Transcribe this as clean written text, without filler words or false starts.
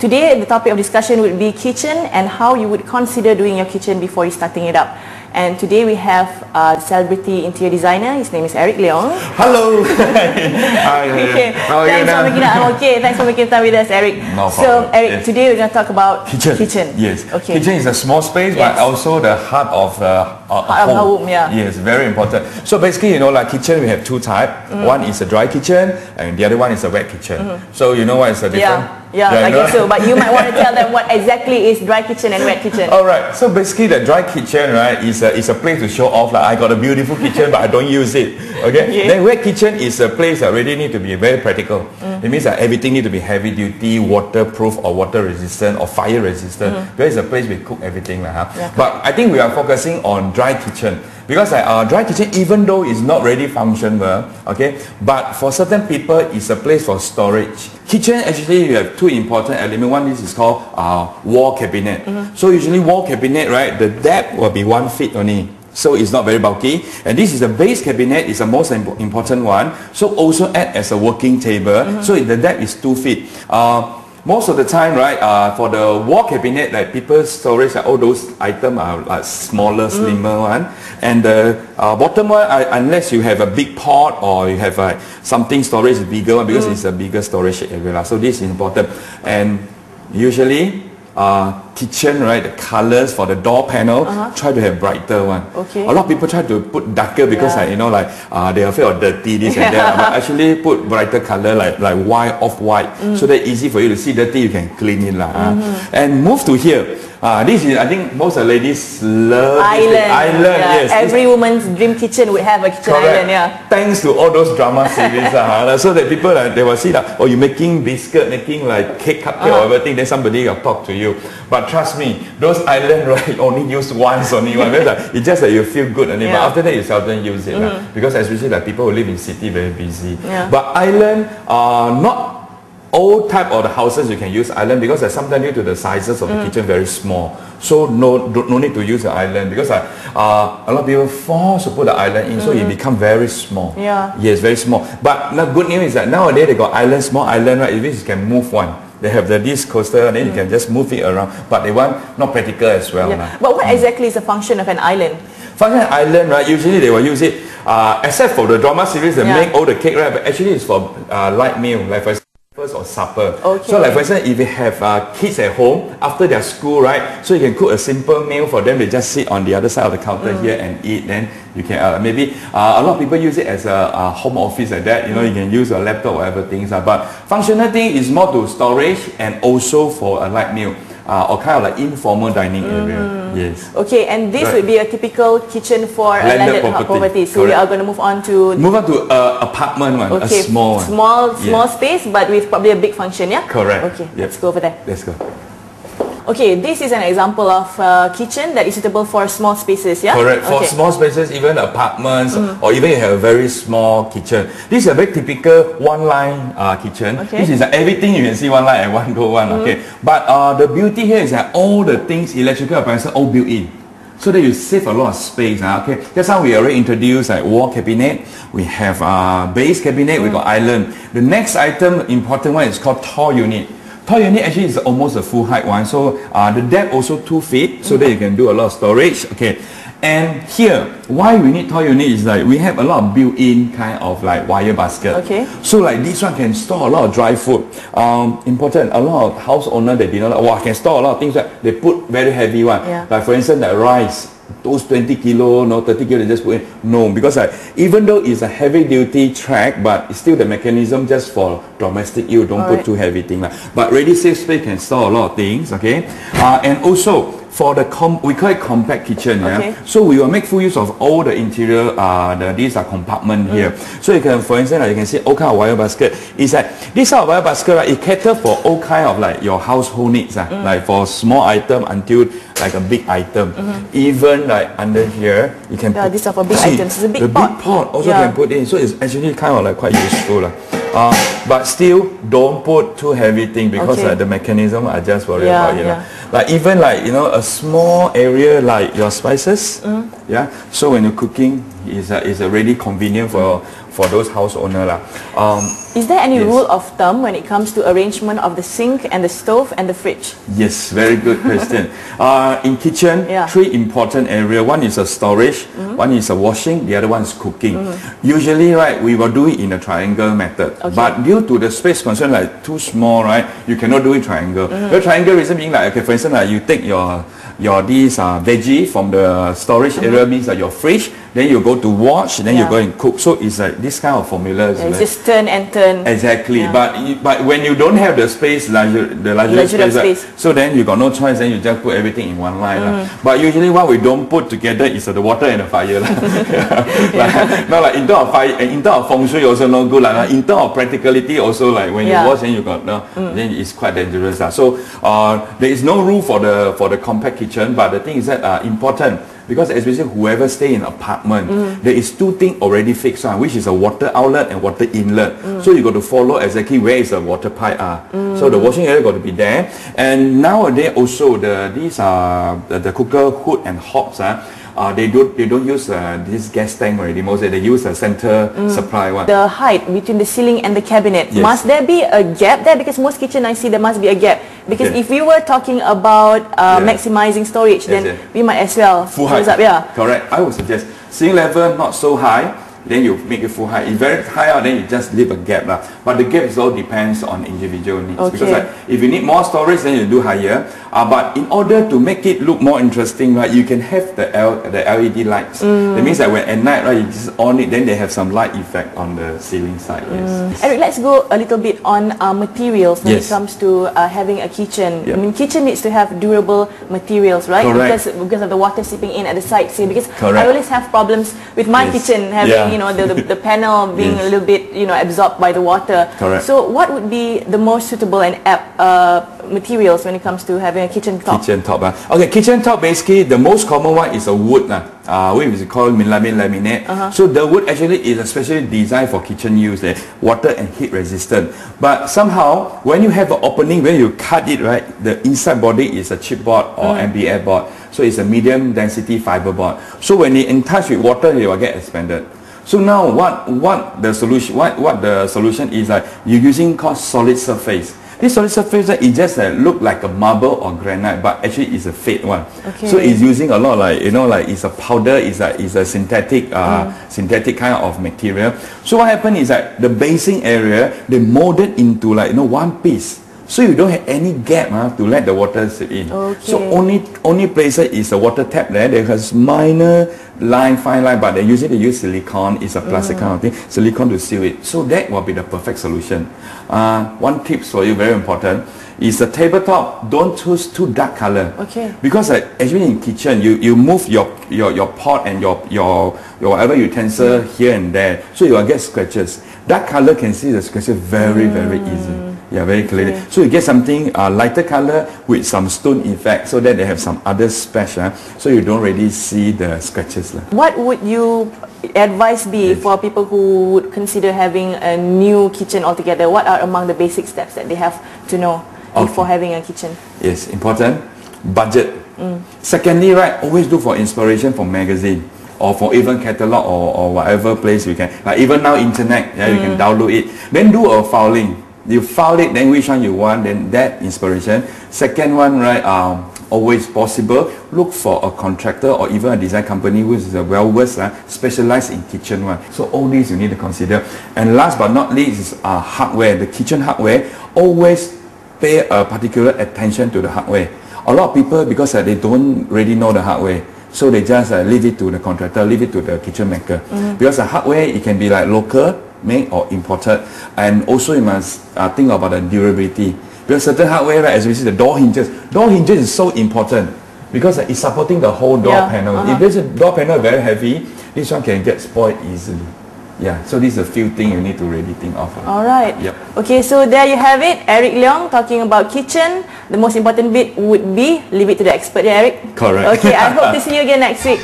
Today, the topic of discussion would be kitchen and how you would consider doing your kitchen before you starting it up. And today we have a celebrity interior designer. His name is Leong. Hello. Hi. Okay. How are you now? I'm okay. Thanks for making time with us, Eric. No so, problem. Eric, Yes. today we're going to talk about kitchen. Yes. Okay. Kitchen is a small space, but also the heart of home. Yeah. Yes, very important. So basically, like kitchen, we have two types. One is a dry kitchen, and the other one is a wet kitchen. So you know what is the difference? Yeah, I guess so. But you might want to tell them what exactly is dry kitchen and wet kitchen. All right. So basically, the dry kitchen, right, is a place to show off. Like I got a beautiful kitchen, but I don't use it. Okay. Then wet kitchen is a place that really need to be very practical. It means that everything need to be heavy duty, waterproof or water resistant or fire resistant. There is a place we cook everything, But I think we are focusing on dry kitchen. Because dry kitchen, even though it's not really functional, okay, but for certain people, it's a place for storage. Kitchen, actually, you have two important elements. One is called wall cabinet. So usually wall cabinet, right, the depth will be 1 feet only. So it's not very bulky. And this is the base cabinet, is the most important one. So also act as a working table. So the depth is 2 feet. Most of the time, right, for the wall cabinet, like people's storage, all those items are like smaller, slimmer one. And the bottom one, unless you have a big pot or you have something storage bigger one, because it's a bigger storage area. So this is important. And usually, kitchen, right, the colors for the door panel, try to have brighter one. Okay. A lot of people try to put darker because they are afraid of dirty, this and that. But actually put brighter color like white, off-white, so that easy for you to see dirty, you can clean it. And move to here. This is, I think most of the ladies love island. Island, yes. Every woman's dream kitchen would have a kitchen island, Thanks to all those drama series, so that people, they will see that, oh, you're making biscuit, making like cake, cupcake or everything, then somebody will talk to you. But trust me, those island, right, only use once only. It's just that you feel good only, but after that you seldom use it. Because especially like people who live in city, very busy. But island, not all type of the houses you can use island, because sometimes due to the sizes of the kitchen very small, so no need to use the island, because a lot of people force to put the island in, so it become very small. Yes, very small. But the good news is that nowadays they got island, small island, right? It means you can move one. They have the disc coaster, and then you can just move it around. But they want not practical as well. But what exactly is the function of an island? Function of island, right? Usually they will use it, except for the drama series, they make all the cake, right? But actually it's for light meal, like for or supper. So like for example, if you have kids at home after their school, right, so you can cook a simple meal for them. They just sit on the other side of the counter here and eat. Then you can maybe a lot of people use it as a home office like that. You can use a laptop or whatever things. But functional thing is more to storage and also for a light meal. Or kind of like informal dining area. Yes. Okay, and this would be a typical kitchen for a landed property. So we are going to move on to apartment one, a small one. Small space, but with probably a big function, yeah? Correct. Okay, let's go over there. Let's go. Okay, this is an example of kitchen that is suitable for small spaces, yeah? Correct. For small spaces, even apartments, or even you have a very small kitchen. This is a very typical one-line kitchen. This is everything you can see one line and one door one. But the beauty here is that all the things, electrical appliances, all built in. So that you save a lot of space. That's how we already introduced wall cabinet. We have base cabinet, we got island. The next item, important one, is called tall unit. Tall unit actually is almost a full height one, so the depth also 2 feet, so that you can do a lot of storage. And here, why we need tall unit is like we have a lot of built-in kind of like wire basket. So like this one can store a lot of dry food. Important, a lot of house owners, they didn't know, wow, can store a lot of things that they put very heavy one. Like for instance, the rice. Those 20 kilo, 30 kilo, they just put in. No, because even though it's a heavy duty track, but it's still the mechanism just for domestic use, don't put too heavy thing. But ready safe space can store a lot of things, and also for the we call it compact kitchen, so we will make full use of all the interior, these are compartment here. So you can, for instance, you can see all kind of wire basket. It's like this kind of wire basket, right, it caters for all kind of like your household needs, like for small item until like a big item. Even like under here, you can put, these are for big items. It's a big pot. Big pot also can put in, so it's actually kind of like quite useful. But still don't put too heavy thing, because the mechanism I just worry about, like even like a small area like your spices, so when you're cooking, is really convenient for those house owner lah. Is there any Yes. rule of thumb when it comes to arrangement of the sink and the stove and the fridge? Yes, very good question. In kitchen, Yeah. 3 important area. One is a storage, one is a washing, the other one is cooking. Usually, right, we will do it in a triangle method. Okay. But due to the space concern, like too small, right, you cannot do it triangle. The triangle reason being like, okay, for instance, like you take your these veggie from the storage area, means that your fridge, then you go to wash, then you Yeah. go and cook. So it's like this kind of formulas. Yeah, it's right? just turn and turn. Exactly, Yeah. but when you don't have the space, the luxury Luxury space, right, space. so then you got no choice. Then you just put everything in one line, lah. But usually, what we don't put together is the water and the fire, lah. Like in terms of fire, in terms of feng shui also no good, lah. In terms of practicality also, like when you Yeah. wash, then you got then it's quite dangerous, lah. So there is no rule for the compact kitchen, but the thing is that important. Because especially whoever stay in apartment, there is 2 things already fixed on, which is a water outlet and water inlet. So you got to follow exactly where is the water pipe are. So the washing area got to be there. And nowadays also these the cooker hood and hobs they don't use this gas tank already. Mostly they use a center supply one. The height between the ceiling and the cabinet, Yes. must there be a gap there? Because most kitchen I see there must be a gap. Because Okay. if we were talking about maximizing storage, Yes, then yes. we might as well Full close height. up, yeah. Correct. I would suggest ceiling level not so high, then you make it full height. If very high out, then you just leave a gap lah. But the gap all depends on individual needs. Okay. Because like, if you need more storage, then you do higher. But in order to make it look more interesting, right, you can have the LED lights. That means that when at night, right, you just on it, then they have some light effect on the ceiling side. Yes. Eric, let's go a little bit on materials when it Yes. comes to having a kitchen. Yep. I mean, kitchen needs to have durable materials, right? Correct. Because of the water seeping in at the side. See, because Correct. I always have problems with my Yes. kitchen having, Yeah. you know, the panel being a Yes. little bit, you know, absorbed by the water. Correct. So, what would be the most suitable and apt materials when it comes to having a kitchen top? Kitchen top. Okay, kitchen top basically the most common one is a wood. Which is called melamine laminate. So the wood actually is especially designed for kitchen use, water and heat resistant. But somehow when you have an opening where you cut it, right, the inside body is a chipboard or MDF board. So it's a medium density fiber board. So when it in touch with water, it will get expanded. So now what the solution is like you're using called solid surface. This solid surface it just look like a marble or granite, but actually it's a fake one. Okay. So it's using a lot like like it's a powder, it's a synthetic synthetic kind of material. So what happened is that the basing area they molded into like one piece. So you don't have any gap to let the water sit in. Okay. So only place is a water tap there. There has minor fine line, but they usually use silicone. It's a plastic kind of thing, silicone to seal it. So that will be the perfect solution. One tips for you, very important, is the tabletop. Don't choose too dark color. Okay. Because actually in kitchen, you move your pot and your whatever utensil here and there, so you will get scratches. Dark color can see the scratches very easy. Yeah, very clearly. So you get something lighter color with some stone effect, so that they have some other special, so you don't really see the scratches. What would you advice be for people who would consider having a new kitchen altogether? What are among the basic steps that they have to know before having a kitchen? Yes, important. Budget. Secondly, right, always look for inspiration from magazine or for even catalog or whatever place you can. Like even now internet, you can download it. Then do a filing. You file it, then which one you want, then that inspiration. Second one, right, always possible, look for a contractor or even a design company which is well-versed, specialized in kitchen one. So all these you need to consider. And last but not least is hardware. The kitchen hardware, always pay a particular attention to the hardware. A lot of people, because they don't really know the hardware, so they just leave it to the contractor, leave it to the kitchen maker. Because the hardware, it can be like local, made or imported, and also you must think about the durability. Because certain hardware, right, as we see the door hinges is so important because it's supporting the whole door panel. If there's a door panel very heavy, this one can get spoiled easily. Yeah, so these are a few things you need to really think of. Alright. Yep. Okay, so there you have it. Eric Leong talking about kitchen. The most important bit would be leave it to the expert, yeah, Eric? Correct. Okay, I hope to see you again next week.